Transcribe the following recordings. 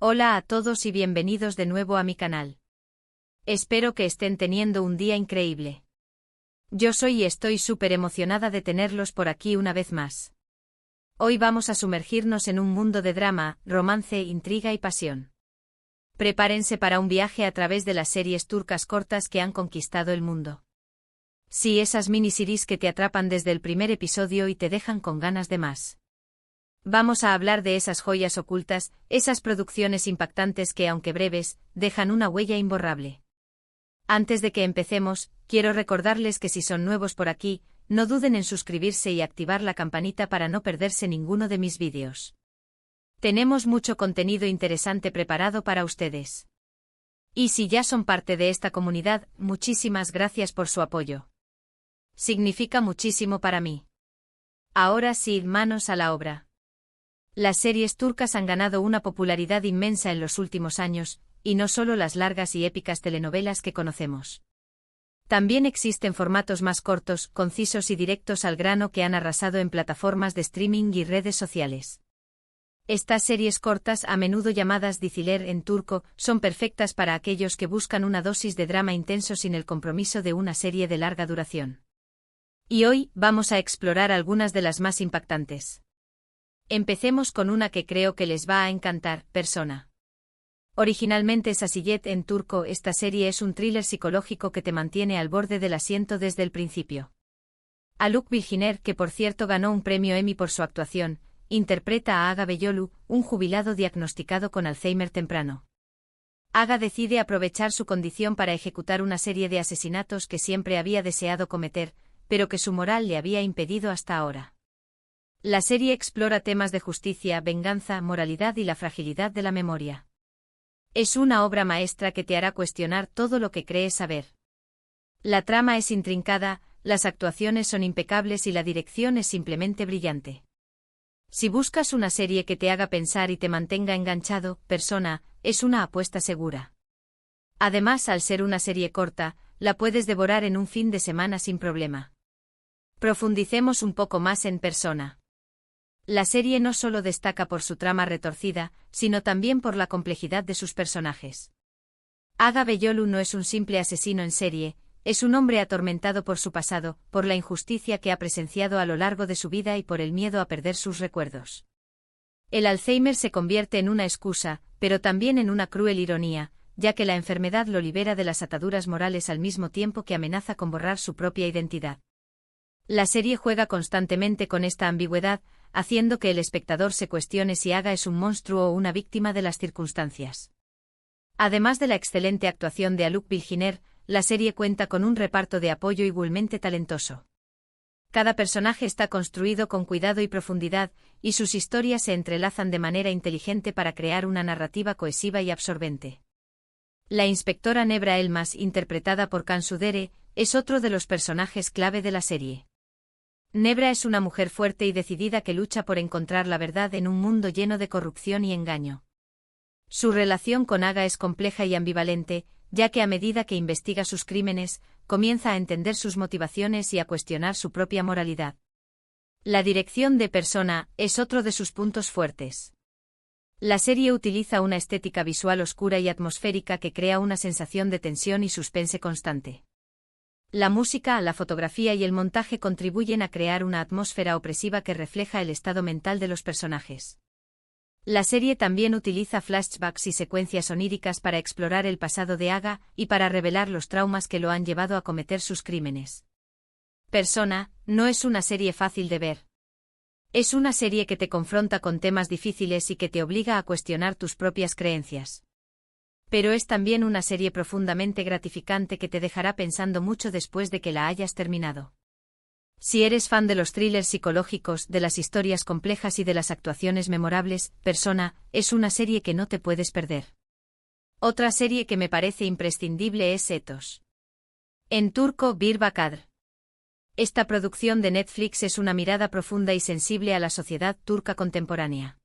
Hola a todos y bienvenidos de nuevo a mi canal. Espero que estén teniendo un día increíble. Yo soy y estoy súper emocionada de tenerlos por aquí una vez más. Hoy vamos a sumergirnos en un mundo de drama, romance, intriga y pasión. Prepárense para un viaje a través de las series turcas cortas que han conquistado el mundo. Sí, esas miniseries que te atrapan desde el primer episodio y te dejan con ganas de más. Vamos a hablar de esas joyas ocultas, esas producciones impactantes que, aunque breves, dejan una huella imborrable. Antes de que empecemos, quiero recordarles que si son nuevos por aquí, no duden en suscribirse y activar la campanita para no perderse ninguno de mis vídeos. Tenemos mucho contenido interesante preparado para ustedes. Y si ya son parte de esta comunidad, muchísimas gracias por su apoyo. Significa muchísimo para mí. Ahora sí, manos a la obra. Las series turcas han ganado una popularidad inmensa en los últimos años, y no solo las largas y épicas telenovelas que conocemos. También existen formatos más cortos, concisos y directos al grano que han arrasado en plataformas de streaming y redes sociales. Estas series cortas, a menudo llamadas diziler en turco, son perfectas para aquellos que buscan una dosis de drama intenso sin el compromiso de una serie de larga duración. Y hoy, vamos a explorar algunas de las más impactantes. Empecemos con una que creo que les va a encantar, Persona. Originalmente Sasiyet en turco, esta serie es un thriller psicológico que te mantiene al borde del asiento desde el principio. Haluk Bilginer, que por cierto ganó un premio Emmy por su actuación, interpreta a Aga Beyolu, un jubilado diagnosticado con Alzheimer temprano. Aga decide aprovechar su condición para ejecutar una serie de asesinatos que siempre había deseado cometer, pero que su moral le había impedido hasta ahora. La serie explora temas de justicia, venganza, moralidad y la fragilidad de la memoria. Es una obra maestra que te hará cuestionar todo lo que crees saber. La trama es intrincada, las actuaciones son impecables y la dirección es simplemente brillante. Si buscas una serie que te haga pensar y te mantenga enganchado, Persona, es una apuesta segura. Además, al ser una serie corta, la puedes devorar en un fin de semana sin problema. Profundicemos un poco más en Persona. La serie no solo destaca por su trama retorcida, sino también por la complejidad de sus personajes. Aga Beyolu no es un simple asesino en serie, es un hombre atormentado por su pasado, por la injusticia que ha presenciado a lo largo de su vida y por el miedo a perder sus recuerdos. El Alzheimer se convierte en una excusa, pero también en una cruel ironía, ya que la enfermedad lo libera de las ataduras morales al mismo tiempo que amenaza con borrar su propia identidad. La serie juega constantemente con esta ambigüedad, haciendo que el espectador se cuestione si Aga es un monstruo o una víctima de las circunstancias. Además de la excelente actuación de Haluk Bilginer, la serie cuenta con un reparto de apoyo igualmente talentoso. Cada personaje está construido con cuidado y profundidad, y sus historias se entrelazan de manera inteligente para crear una narrativa cohesiva y absorbente. La inspectora Nebra Elmas, interpretada por Cansu Dere, es otro de los personajes clave de la serie. Nebra es una mujer fuerte y decidida que lucha por encontrar la verdad en un mundo lleno de corrupción y engaño. Su relación con Aga es compleja y ambivalente, ya que a medida que investiga sus crímenes, comienza a entender sus motivaciones y a cuestionar su propia moralidad. La dirección de Persona es otro de sus puntos fuertes. La serie utiliza una estética visual oscura y atmosférica que crea una sensación de tensión y suspense constante. La música, la fotografía y el montaje contribuyen a crear una atmósfera opresiva que refleja el estado mental de los personajes. La serie también utiliza flashbacks y secuencias oníricas para explorar el pasado de Aga y para revelar los traumas que lo han llevado a cometer sus crímenes. Persona no es una serie fácil de ver. Es una serie que te confronta con temas difíciles y que te obliga a cuestionar tus propias creencias. Pero es también una serie profundamente gratificante que te dejará pensando mucho después de que la hayas terminado. Si eres fan de los thrillers psicológicos, de las historias complejas y de las actuaciones memorables, Persona es una serie que no te puedes perder. Otra serie que me parece imprescindible es Etos. En turco, Bir Bakadr. Esta producción de Netflix es una mirada profunda y sensible a la sociedad turca contemporánea.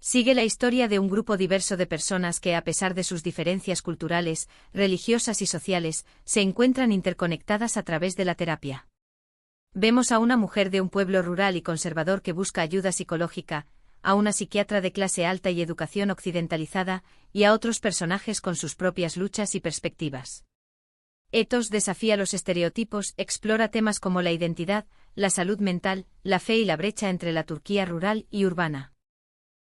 Sigue la historia de un grupo diverso de personas que, a pesar de sus diferencias culturales, religiosas y sociales, se encuentran interconectadas a través de la terapia. Vemos a una mujer de un pueblo rural y conservador que busca ayuda psicológica, a una psiquiatra de clase alta y educación occidentalizada, y a otros personajes con sus propias luchas y perspectivas. Ethos desafía los estereotipos, explora temas como la identidad, la salud mental, la fe y la brecha entre la Turquía rural y urbana.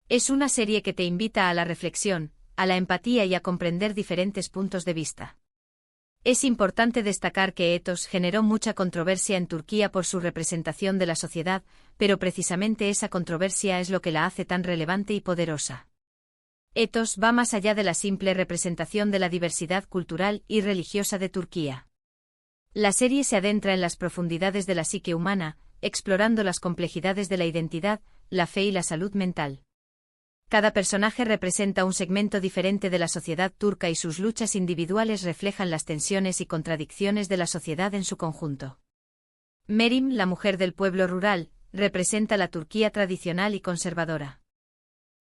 Es una serie que te invita a la reflexión, a la empatía y a comprender diferentes puntos de vista. Es importante destacar que Ethos generó mucha controversia en Turquía por su representación de la sociedad, pero precisamente esa controversia es lo que la hace tan relevante y poderosa. Ethos va más allá de la simple representación de la diversidad cultural y religiosa de Turquía. La serie se adentra en las profundidades de la psique humana, explorando las complejidades de la identidad, la fe y la salud mental. Cada personaje representa un segmento diferente de la sociedad turca y sus luchas individuales reflejan las tensiones y contradicciones de la sociedad en su conjunto. Merim, la mujer del pueblo rural, representa la Turquía tradicional y conservadora.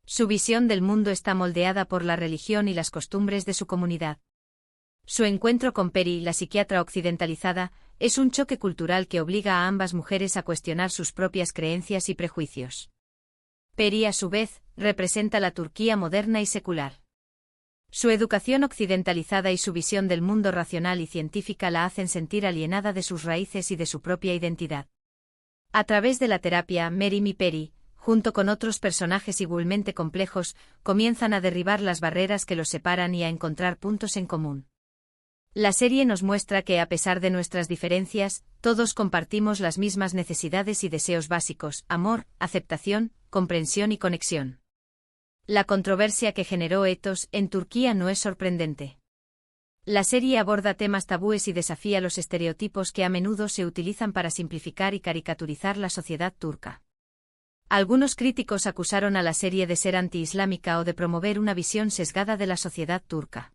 Su visión del mundo está moldeada por la religión y las costumbres de su comunidad. Su encuentro con Peri, la psiquiatra occidentalizada, es un choque cultural que obliga a ambas mujeres a cuestionar sus propias creencias y prejuicios. Peri, a su vez, representa la Turquía moderna y secular. Su educación occidentalizada y su visión del mundo racional y científica la hacen sentir alienada de sus raíces y de su propia identidad. A través de la terapia, Merim y Peri, junto con otros personajes igualmente complejos, comienzan a derribar las barreras que los separan y a encontrar puntos en común. La serie nos muestra que a pesar de nuestras diferencias, todos compartimos las mismas necesidades y deseos básicos: amor, aceptación, comprensión y conexión. La controversia que generó Ethos en Turquía no es sorprendente. La serie aborda temas tabúes y desafía los estereotipos que a menudo se utilizan para simplificar y caricaturizar la sociedad turca. Algunos críticos acusaron a la serie de ser anti-islámica o de promover una visión sesgada de la sociedad turca.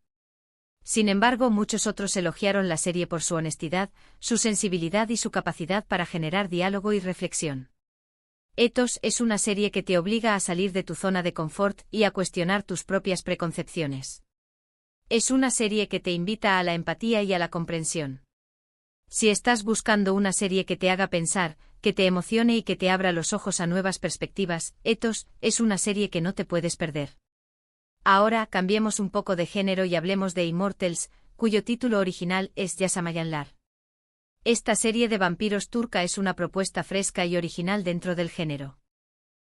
Sin embargo, muchos otros elogiaron la serie por su honestidad, su sensibilidad y su capacidad para generar diálogo y reflexión. Ethos es una serie que te obliga a salir de tu zona de confort y a cuestionar tus propias preconcepciones. Es una serie que te invita a la empatía y a la comprensión. Si estás buscando una serie que te haga pensar, que te emocione y que te abra los ojos a nuevas perspectivas, Ethos es una serie que no te puedes perder. Ahora cambiemos un poco de género y hablemos de Immortals, cuyo título original es Yaşamayanlar. Esta serie de vampiros turca es una propuesta fresca y original dentro del género.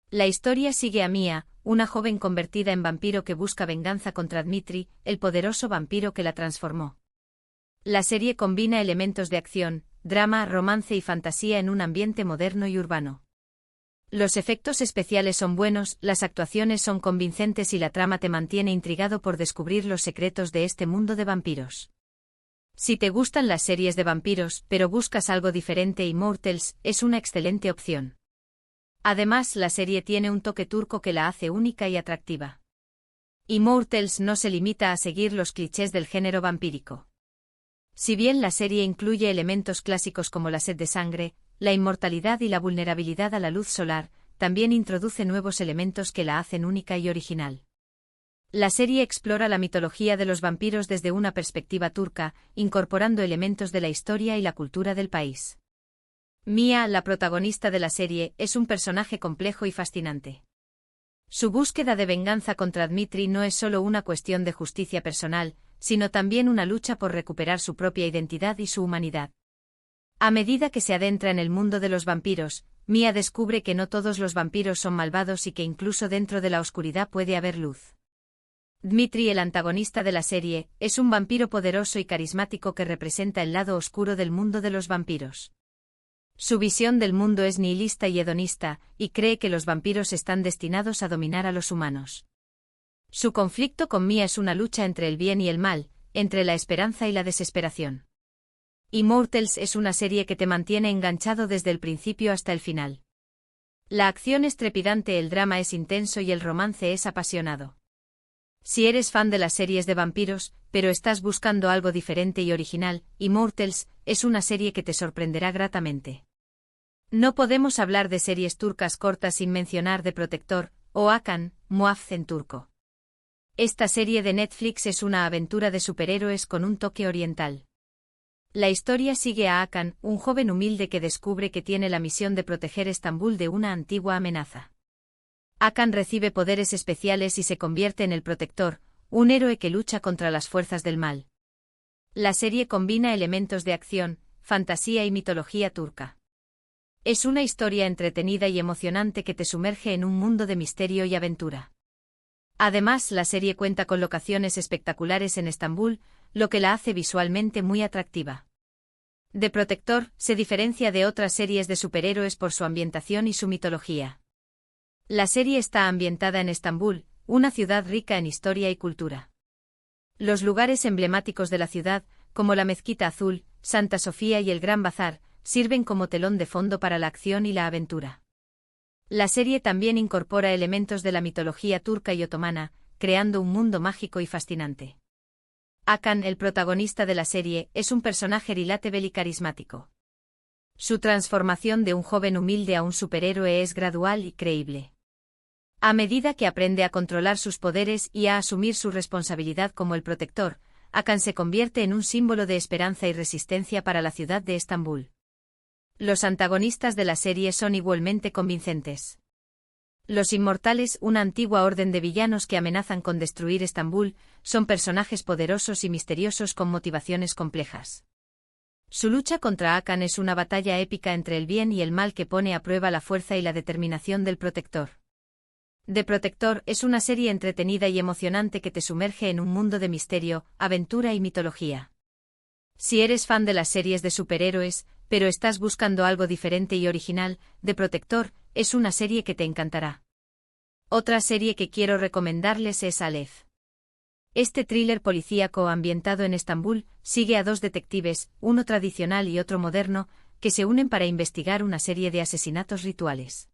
La historia sigue a Mia, una joven convertida en vampiro que busca venganza contra Dmitri, el poderoso vampiro que la transformó. La serie combina elementos de acción, drama, romance y fantasía en un ambiente moderno y urbano. Los efectos especiales son buenos, las actuaciones son convincentes y la trama te mantiene intrigado por descubrir los secretos de este mundo de vampiros. Si te gustan las series de vampiros, pero buscas algo diferente, Immortals es una excelente opción. Además, la serie tiene un toque turco que la hace única y atractiva. Immortals no se limita a seguir los clichés del género vampírico. Si bien la serie incluye elementos clásicos como la sed de sangre, la inmortalidad y la vulnerabilidad a la luz solar, también introduce nuevos elementos que la hacen única y original. La serie explora la mitología de los vampiros desde una perspectiva turca, incorporando elementos de la historia y la cultura del país. Mia, la protagonista de la serie, es un personaje complejo y fascinante. Su búsqueda de venganza contra Dmitri no es solo una cuestión de justicia personal, sino también una lucha por recuperar su propia identidad y su humanidad. A medida que se adentra en el mundo de los vampiros, Mia descubre que no todos los vampiros son malvados y que incluso dentro de la oscuridad puede haber luz. Dmitri, el antagonista de la serie, es un vampiro poderoso y carismático que representa el lado oscuro del mundo de los vampiros. Su visión del mundo es nihilista y hedonista, y cree que los vampiros están destinados a dominar a los humanos. Su conflicto con Mia es una lucha entre el bien y el mal, entre la esperanza y la desesperación. Immortals es una serie que te mantiene enganchado desde el principio hasta el final. La acción es trepidante, el drama es intenso y el romance es apasionado. Si eres fan de las series de vampiros, pero estás buscando algo diferente y original, Immortals es una serie que te sorprenderá gratamente. No podemos hablar de series turcas cortas sin mencionar The Protector, o Hakan, Muaf en turco. Esta serie de Netflix es una aventura de superhéroes con un toque oriental. La historia sigue a Hakan, un joven humilde que descubre que tiene la misión de proteger Estambul de una antigua amenaza. Akan recibe poderes especiales y se convierte en el Protector, un héroe que lucha contra las fuerzas del mal. La serie combina elementos de acción, fantasía y mitología turca. Es una historia entretenida y emocionante que te sumerge en un mundo de misterio y aventura. Además, la serie cuenta con locaciones espectaculares en Estambul, lo que la hace visualmente muy atractiva. The Protector se diferencia de otras series de superhéroes por su ambientación y su mitología. La serie está ambientada en Estambul, una ciudad rica en historia y cultura. Los lugares emblemáticos de la ciudad, como la Mezquita Azul, Santa Sofía y el Gran Bazar, sirven como telón de fondo para la acción y la aventura. La serie también incorpora elementos de la mitología turca y otomana, creando un mundo mágico y fascinante. Akan, el protagonista de la serie, es un personaje relatable y carismático. Su transformación de un joven humilde a un superhéroe es gradual y creíble. A medida que aprende a controlar sus poderes y a asumir su responsabilidad como el Protector, Akan se convierte en un símbolo de esperanza y resistencia para la ciudad de Estambul. Los antagonistas de la serie son igualmente convincentes. Los Inmortales, una antigua orden de villanos que amenazan con destruir Estambul, son personajes poderosos y misteriosos con motivaciones complejas. Su lucha contra Akan es una batalla épica entre el bien y el mal que pone a prueba la fuerza y la determinación del Protector. The Protector es una serie entretenida y emocionante que te sumerge en un mundo de misterio, aventura y mitología. Si eres fan de las series de superhéroes, pero estás buscando algo diferente y original, The Protector es una serie que te encantará. Otra serie que quiero recomendarles es Aleph. Este thriller policíaco ambientado en Estambul sigue a dos detectives, uno tradicional y otro moderno, que se unen para investigar una serie de asesinatos rituales.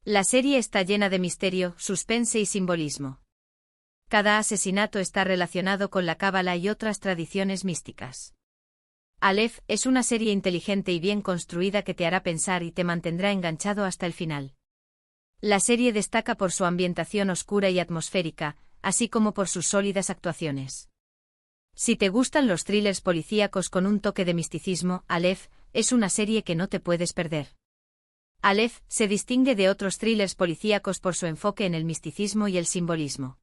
La serie está llena de misterio, suspense y simbolismo. Cada asesinato está relacionado con la cábala y otras tradiciones místicas. Aleph es una serie inteligente y bien construida que te hará pensar y te mantendrá enganchado hasta el final. La serie destaca por su ambientación oscura y atmosférica, así como por sus sólidas actuaciones. Si te gustan los thrillers policíacos con un toque de misticismo, Aleph es una serie que no te puedes perder. Aleph se distingue de otros thrillers policíacos por su enfoque en el misticismo y el simbolismo.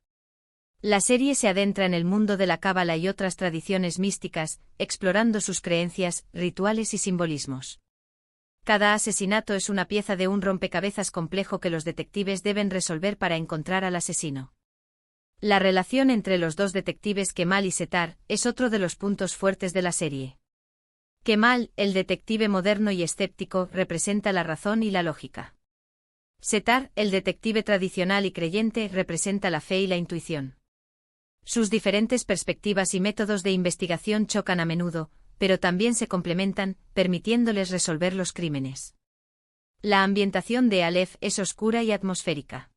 La serie se adentra en el mundo de la cábala y otras tradiciones místicas, explorando sus creencias, rituales y simbolismos. Cada asesinato es una pieza de un rompecabezas complejo que los detectives deben resolver para encontrar al asesino. La relación entre los dos detectives Kemal y Setar es otro de los puntos fuertes de la serie. Kemal, el detective moderno y escéptico, representa la razón y la lógica. Setar, el detective tradicional y creyente, representa la fe y la intuición. Sus diferentes perspectivas y métodos de investigación chocan a menudo, pero también se complementan, permitiéndoles resolver los crímenes. La ambientación de Aleph es oscura y atmosférica.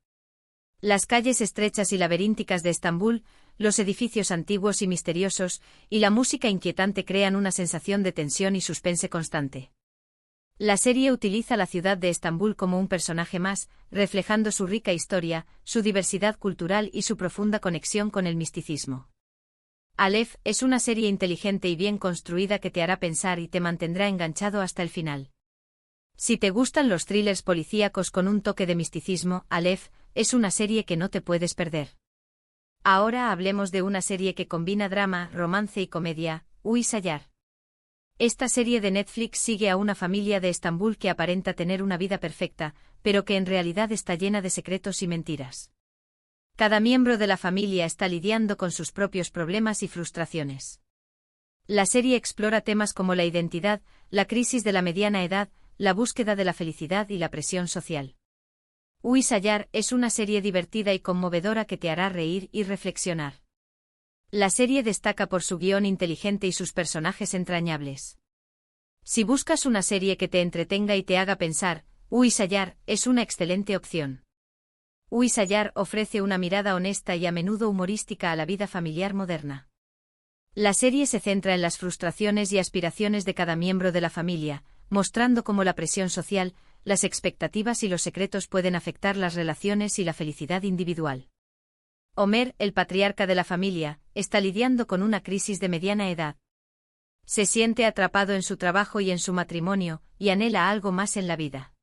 Las calles estrechas y laberínticas de Estambul, los edificios antiguos y misteriosos, y la música inquietante crean una sensación de tensión y suspense constante. La serie utiliza la ciudad de Estambul como un personaje más, reflejando su rica historia, su diversidad cultural y su profunda conexión con el misticismo. Aleph es una serie inteligente y bien construida que te hará pensar y te mantendrá enganchado hasta el final. Si te gustan los thrillers policíacos con un toque de misticismo, Aleph es una serie que no te puedes perder. Ahora hablemos de una serie que combina drama, romance y comedia, Uy Sayar. Esta serie de Netflix sigue a una familia de Estambul que aparenta tener una vida perfecta, pero que en realidad está llena de secretos y mentiras. Cada miembro de la familia está lidiando con sus propios problemas y frustraciones. La serie explora temas como la identidad, la crisis de la mediana edad, la búsqueda de la felicidad y la presión social. Uy Sayar es una serie divertida y conmovedora que te hará reír y reflexionar. La serie destaca por su guión inteligente y sus personajes entrañables. Si buscas una serie que te entretenga y te haga pensar, Uy Sayar es una excelente opción. Uy Sayar ofrece una mirada honesta y a menudo humorística a la vida familiar moderna. La serie se centra en las frustraciones y aspiraciones de cada miembro de la familia, mostrando cómo la presión social, las expectativas y los secretos pueden afectar las relaciones y la felicidad individual. Homer, el patriarca de la familia, está lidiando con una crisis de mediana edad. Se siente atrapado en su trabajo y en su matrimonio, y anhela algo más en la vida.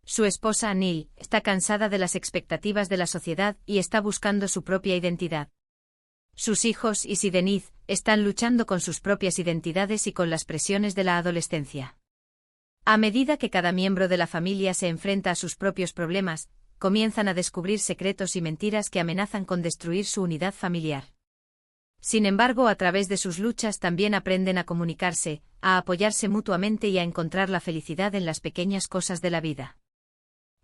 Su esposa, Neil, está cansada de las expectativas de la sociedad y está buscando su propia identidad. Sus hijos, Izzy y Denise, están luchando con sus propias identidades y con las presiones de la adolescencia. A medida que cada miembro de la familia se enfrenta a sus propios problemas, comienzan a descubrir secretos y mentiras que amenazan con destruir su unidad familiar. Sin embargo, a través de sus luchas también aprenden a comunicarse, a apoyarse mutuamente y a encontrar la felicidad en las pequeñas cosas de la vida.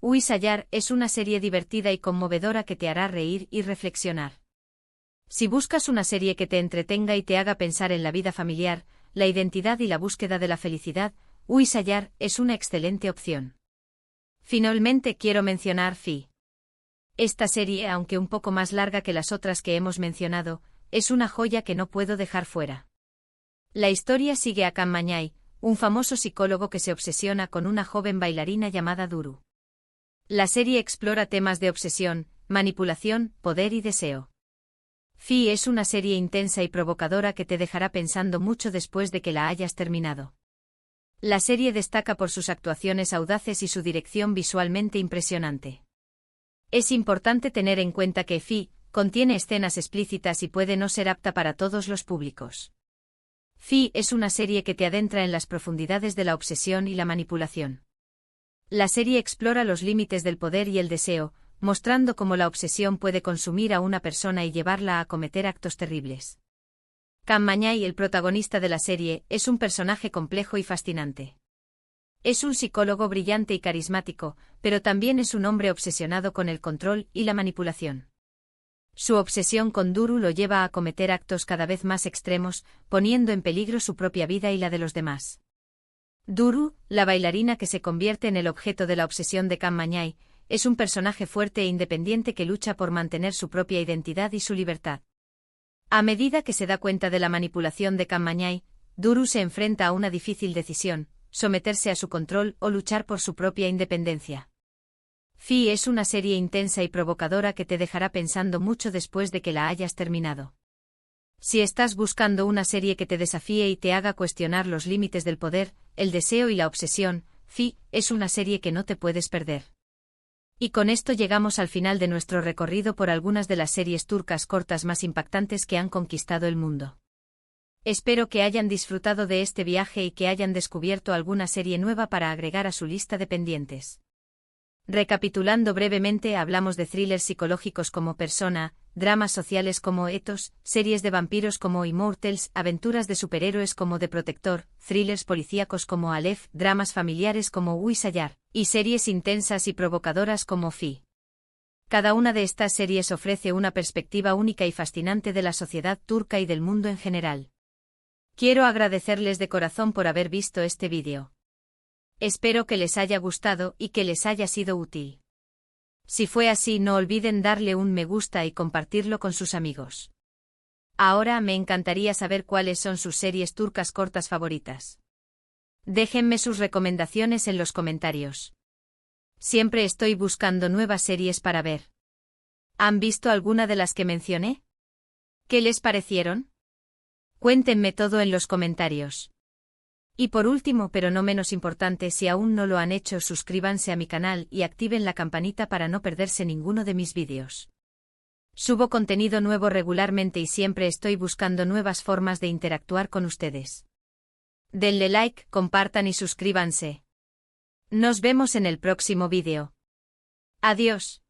Huísallar es una serie divertida y conmovedora que te hará reír y reflexionar. Si buscas una serie que te entretenga y te haga pensar en la vida familiar, la identidad y la búsqueda de la felicidad, Huísallar es una excelente opción. Finalmente quiero mencionar Fi. Esta serie, aunque un poco más larga que las otras que hemos mencionado, es una joya que no puedo dejar fuera. La historia sigue a Kam Mañay, un famoso psicólogo que se obsesiona con una joven bailarina llamada Duru. La serie explora temas de obsesión, manipulación, poder y deseo. Fi es una serie intensa y provocadora que te dejará pensando mucho después de que la hayas terminado. La serie destaca por sus actuaciones audaces y su dirección visualmente impresionante. Es importante tener en cuenta que Fi contiene escenas explícitas y puede no ser apta para todos los públicos. Fi es una serie que te adentra en las profundidades de la obsesión y la manipulación. La serie explora los límites del poder y el deseo, mostrando cómo la obsesión puede consumir a una persona y llevarla a cometer actos terribles. Kam Mañay, el protagonista de la serie, es un personaje complejo y fascinante. Es un psicólogo brillante y carismático, pero también es un hombre obsesionado con el control y la manipulación. Su obsesión con Duru lo lleva a cometer actos cada vez más extremos, poniendo en peligro su propia vida y la de los demás. Duru, la bailarina que se convierte en el objeto de la obsesión de Kam Mañay, es un personaje fuerte e independiente que lucha por mantener su propia identidad y su libertad. A medida que se da cuenta de la manipulación de Kam Mañay, Duru se enfrenta a una difícil decisión: someterse a su control o luchar por su propia independencia. Fi es una serie intensa y provocadora que te dejará pensando mucho después de que la hayas terminado. Si estás buscando una serie que te desafíe y te haga cuestionar los límites del poder, el deseo y la obsesión, Fi es una serie que no te puedes perder. Y con esto llegamos al final de nuestro recorrido por algunas de las series turcas cortas más impactantes que han conquistado el mundo. Espero que hayan disfrutado de este viaje y que hayan descubierto alguna serie nueva para agregar a su lista de pendientes. Recapitulando brevemente, hablamos de thrillers psicológicos como Persona, dramas sociales como Ethos, series de vampiros como Immortals, aventuras de superhéroes como The Protector, thrillers policíacos como Aleph, dramas familiares como Huísallar, y series intensas y provocadoras como Fi. Cada una de estas series ofrece una perspectiva única y fascinante de la sociedad turca y del mundo en general. Quiero agradecerles de corazón por haber visto este vídeo. Espero que les haya gustado y que les haya sido útil. Si fue así, no olviden darle un me gusta y compartirlo con sus amigos. Ahora me encantaría saber cuáles son sus series turcas cortas favoritas. Déjenme sus recomendaciones en los comentarios. Siempre estoy buscando nuevas series para ver. ¿Han visto alguna de las que mencioné? ¿Qué les parecieron? Cuéntenme todo en los comentarios. Y por último, pero no menos importante, si aún no lo han hecho, suscríbanse a mi canal y activen la campanita para no perderse ninguno de mis vídeos. Subo contenido nuevo regularmente y siempre estoy buscando nuevas formas de interactuar con ustedes. Denle like, compartan y suscríbanse. Nos vemos en el próximo vídeo. Adiós.